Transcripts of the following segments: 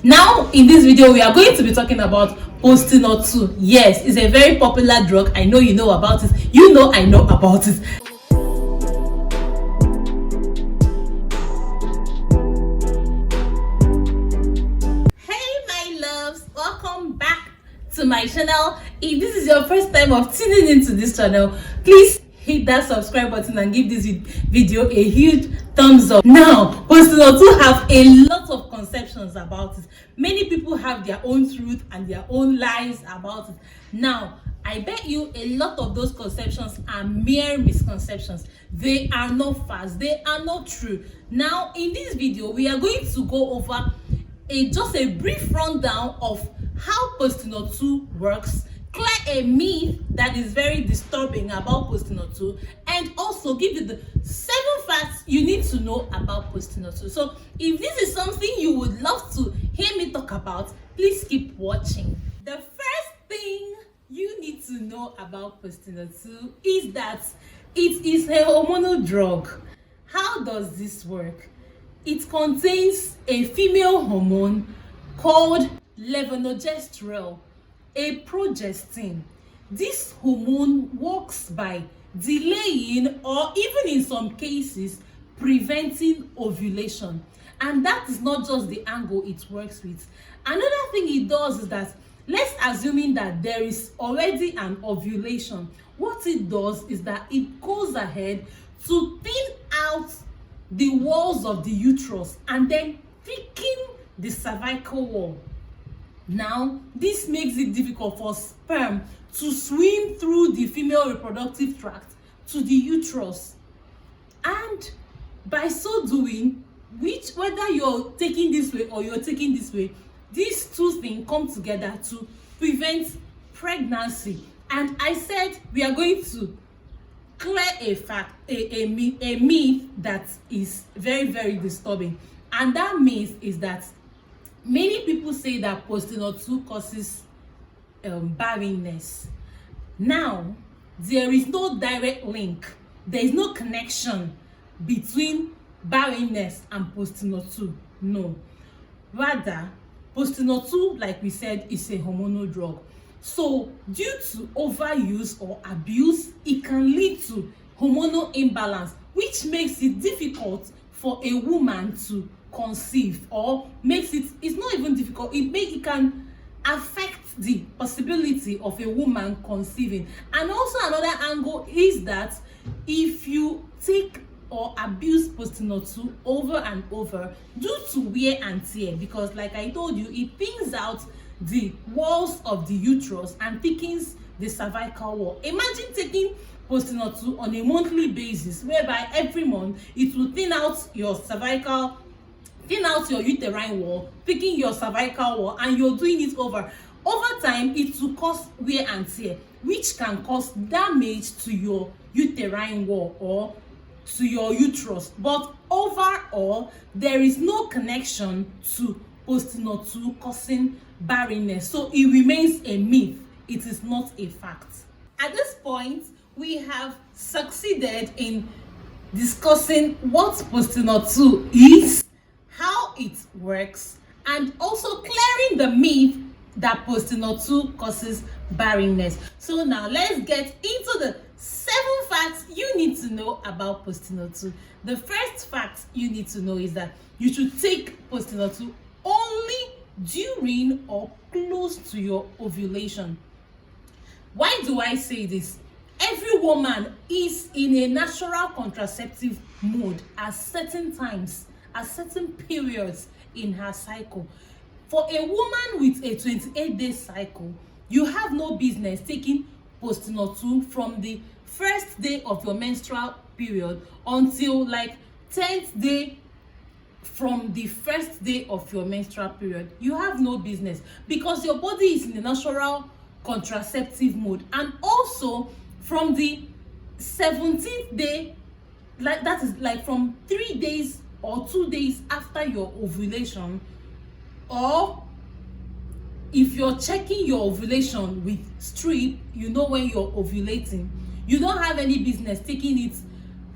Now in this video we are going to be talking about postinor2. Yes, it's a very popular drug. I know you know about it. You know I know about it. Hey my loves, welcome back to my channel. If this is your first time of tuning into this channel, please hit that subscribe button and give this video a huge thumbs up. Now, postinor2 have a lot of conceptions about it. Many people have their own truth and their own lies about it. Now, I bet you a lot of those conceptions are mere misconceptions. They are not facts. They are not true. Now, in this video, we are going to go over just a brief rundown of how postinor2 works, clear a myth that is very disturbing about postinor2, and also give you the 7 facts you need to know about postinor2. So if this is something you would love to hear me talk about, please keep watching. The first thing you need to know about postinor2 is that it is a hormonal drug. How does this work? It contains a female hormone called levonorgestrel, a progestin. This hormone works by delaying or even in some cases preventing ovulation, and that is not just the angle it works with. Another thing it does is that, let's assuming that there is already an ovulation, what it does is that it goes ahead to thin out the walls of the uterus and then thicken the cervical wall. Now, this makes it difficult for sperm to swim through the female reproductive tract to the uterus. And by so doing, whether you're taking this way or you're taking this way, these two things come together to prevent pregnancy. And I said we are going to clear a myth that is very, very disturbing. And that myth is that many people say that postinor2 causes barrenness. Now, there is no direct link. There is no connection between barrenness and postinor2. No. Rather, postinor2, like we said, is a hormonal drug. So, due to overuse or abuse, it can lead to hormonal imbalance, which makes it difficult for a woman to conceive, or it's not even difficult, it can affect the possibility of a woman conceiving. And also another angle is that if you take or abuse postinor2 over and over due to wear and tear, because like I told you, it thins out the walls of the uterus and thickens the cervical wall. Imagine taking postinor2 on a monthly basis, whereby every month it will thin out your uterine wall, picking your cervical wall, and you're doing it over time. It will cause wear and tear, which can cause damage to your uterine wall or to your uterus. But overall, there is no connection to postinor2 causing barrenness, so it remains a myth. It is not a fact. At this point, we have succeeded in discussing what postinor2 is, how it works, and also clearing the myth that postinor2 causes barrenness. So now let's get into the 7 facts you need to know about postinor2. The first fact you need to know is that you should take postinor2 only during or close to your ovulation. Why do I say this? Every woman is in a natural contraceptive mode at certain times, at certain periods in her cycle. For a woman with a 28-day cycle, you have no business taking postinor2 from the first day of your menstrual period until like 10th day from the first day of your menstrual period. You have no business, because your body is in the natural contraceptive mode. And also from the 17th day, like that is like from 3 days or 2 days after your ovulation, or if you're checking your ovulation with strip, you know when you're ovulating, you don't have any business taking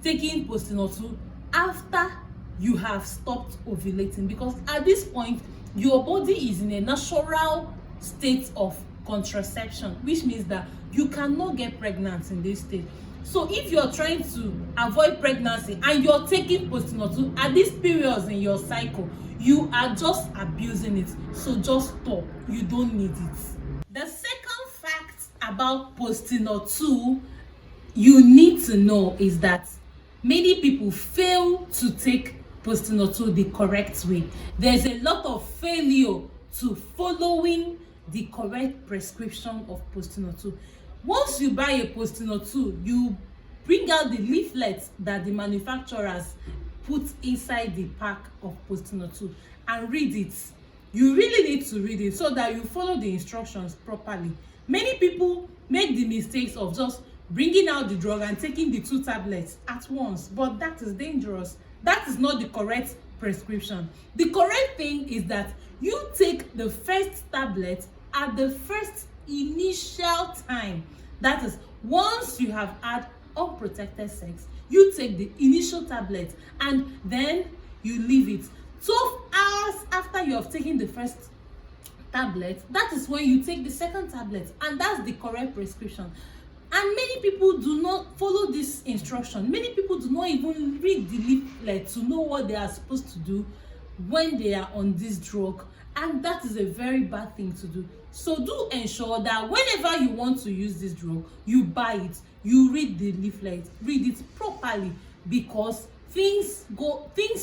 postinor2 after you have stopped ovulating, because at this point your body is in a natural state of contraception, which means that you cannot get pregnant in this state. So if you're trying to avoid pregnancy and you're taking postinor 2 at these periods in your cycle, you are just abusing it. So just stop. You don't need it. The second fact about postinor 2 you need to know is that many people fail to take postinor 2 the correct way. There's a lot of failure to following the correct prescription of postinor 2. Once you buy a postinor 2, you bring out the leaflets that the manufacturers put inside the pack of postinor 2 and read it. You really need to read it so that you follow the instructions properly. Many people make the mistakes of just bringing out the drug and taking the 2 tablets at once, but that is dangerous. That is not the correct prescription. The correct thing is that you take the first tablet at the first initial time. That is, once you have had unprotected sex, you take the initial tablet and then you leave it. 12 hours after you have taken the first tablet, that is when you take the second tablet, and that's the correct prescription. And many people do not follow this instruction. Many people do not even read the leaflet to know what they are supposed to do when they are on this drug, and that is a very bad thing to do. So do ensure that whenever you want to use this drug, you buy it, you read the leaflet, read it properly, because things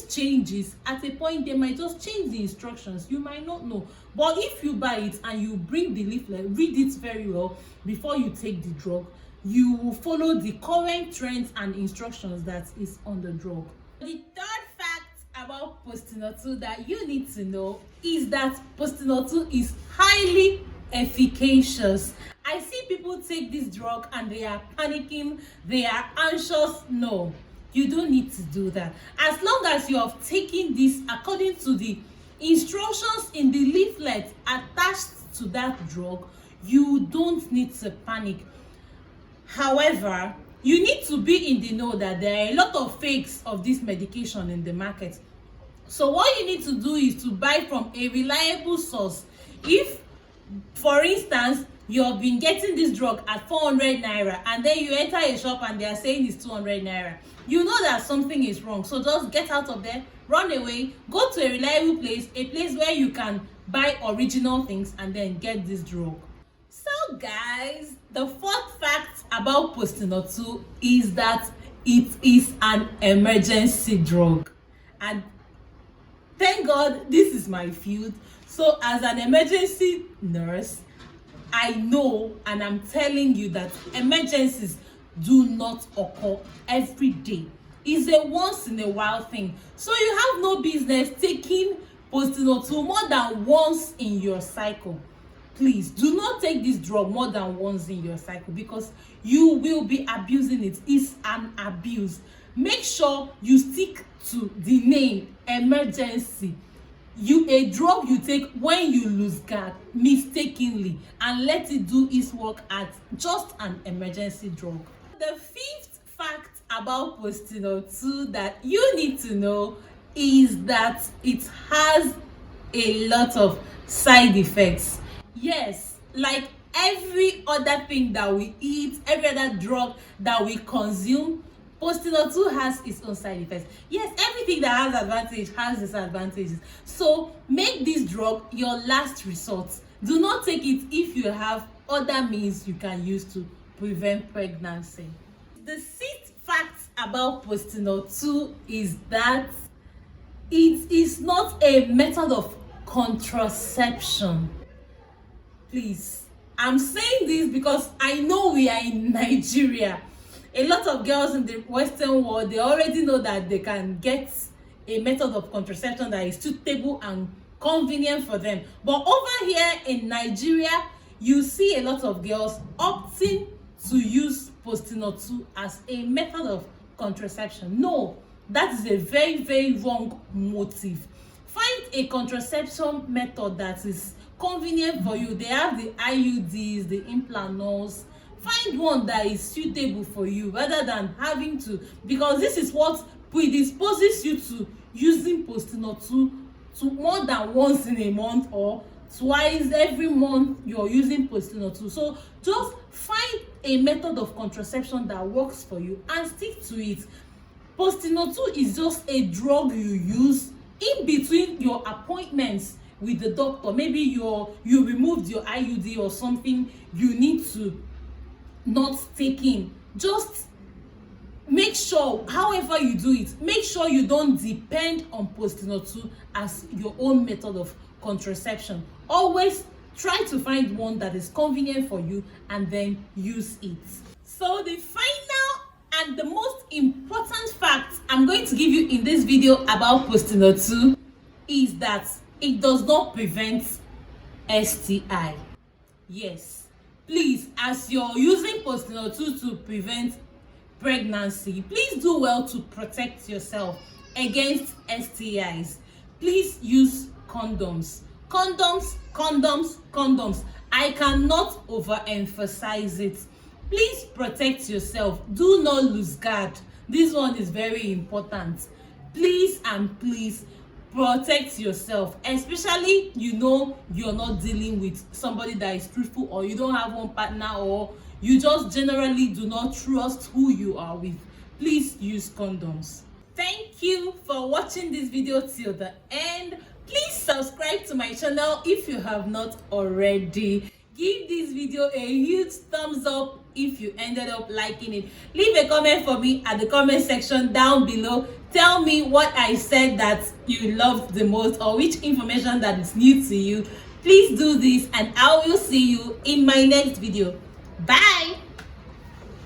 changes. At a point they might just change the instructions, you might not know. But if you buy it and you bring the leaflet, read it very well before you take the drug, you will follow the current trends and instructions that is on the drug. The third fact about postinor 2 that you need to know is that postinor 2 is highly efficacious. I see people take this drug and they are panicking, they are anxious. No, you don't need to do that. As long as you have taken this according to the instructions in the leaflet attached to that drug, you don't need to panic. However, you need to be in the know that there are a lot of fakes of this medication in the market. So what you need to do is to buy from a reliable source. If, for instance, you have been getting this drug at 400 naira and then you enter a shop and they are saying it's 200 naira, you know that something is wrong. So just get out of there, run away, go to a reliable place, a place where you can buy original things and then get this drug. So guys, the fourth fact about postinor 2 is that it is an emergency drug. And thank God this is my field. So as an emergency nurse, I know and I'm telling you that emergencies do not occur every day. It's a once in a while thing. So you have no business taking postinor 2 more than once in your cycle. Please do not take this drug more than once in your cycle, because you will be abusing it. It's an abuse. Make sure you stick to the name emergency. A drug you take when you lose guard mistakenly, and let it do its work as just an emergency drug. The fifth fact about postinor 2 that you need to know is that it has a lot of side effects. Yes, like every other thing that we eat, every other drug that we consume, postinor 2 has its own side effects. Yes, everything that has advantage has disadvantages. So make this drug your last resort. Do not take it if you have other means you can use to prevent pregnancy. The sixth fact about postinor 2 is that it is not a method of contraception. Please, I'm saying this because I know we are in Nigeria. A lot of girls in the Western world, they already know that they can get a method of contraception that is suitable and convenient for them. But over here in Nigeria, you see a lot of girls opting to use postinor 2 as a method of contraception. No, that is a very, very wrong motive. Find a contraception method that is convenient for you. They have the IUDs, the implantors. Find one that is suitable for you rather than having to, because this is what predisposes you to using postinor 2 more than once in a month or twice every month you're using postinor2. So just find a method of contraception that works for you and stick to it. Postinor2 is just a drug you use in between your appointments with the doctor. Maybe you removed your IUD or something you need to not take in. Just make sure, however you do it, make sure you don't depend on postinor2 as your own method of contraception. Always try to find one that is convenient for you and then use it. So the final and the most important fact I'm going to give you in this video about postinor2 is that it does not prevent STI. Yes, please, as you're using postinor2 to prevent pregnancy, please do well to protect yourself against STIs. Please use condoms. Condoms. I cannot overemphasize it. Please protect yourself. Do not lose guard. This one is very important. Please and please protect yourself, especially you're not dealing with somebody that is truthful, or you don't have one partner, or you just generally do not trust who you are with. Please use condoms. Thank you for watching this video till the end. Please subscribe to my channel if you have not already. Give this video a huge thumbs up if you ended up liking it. Leave a comment for me at the comment section down below. Tell me what I said that you loved the most, or which information that is new to you. Please do this, and I will see you in my next video. Bye.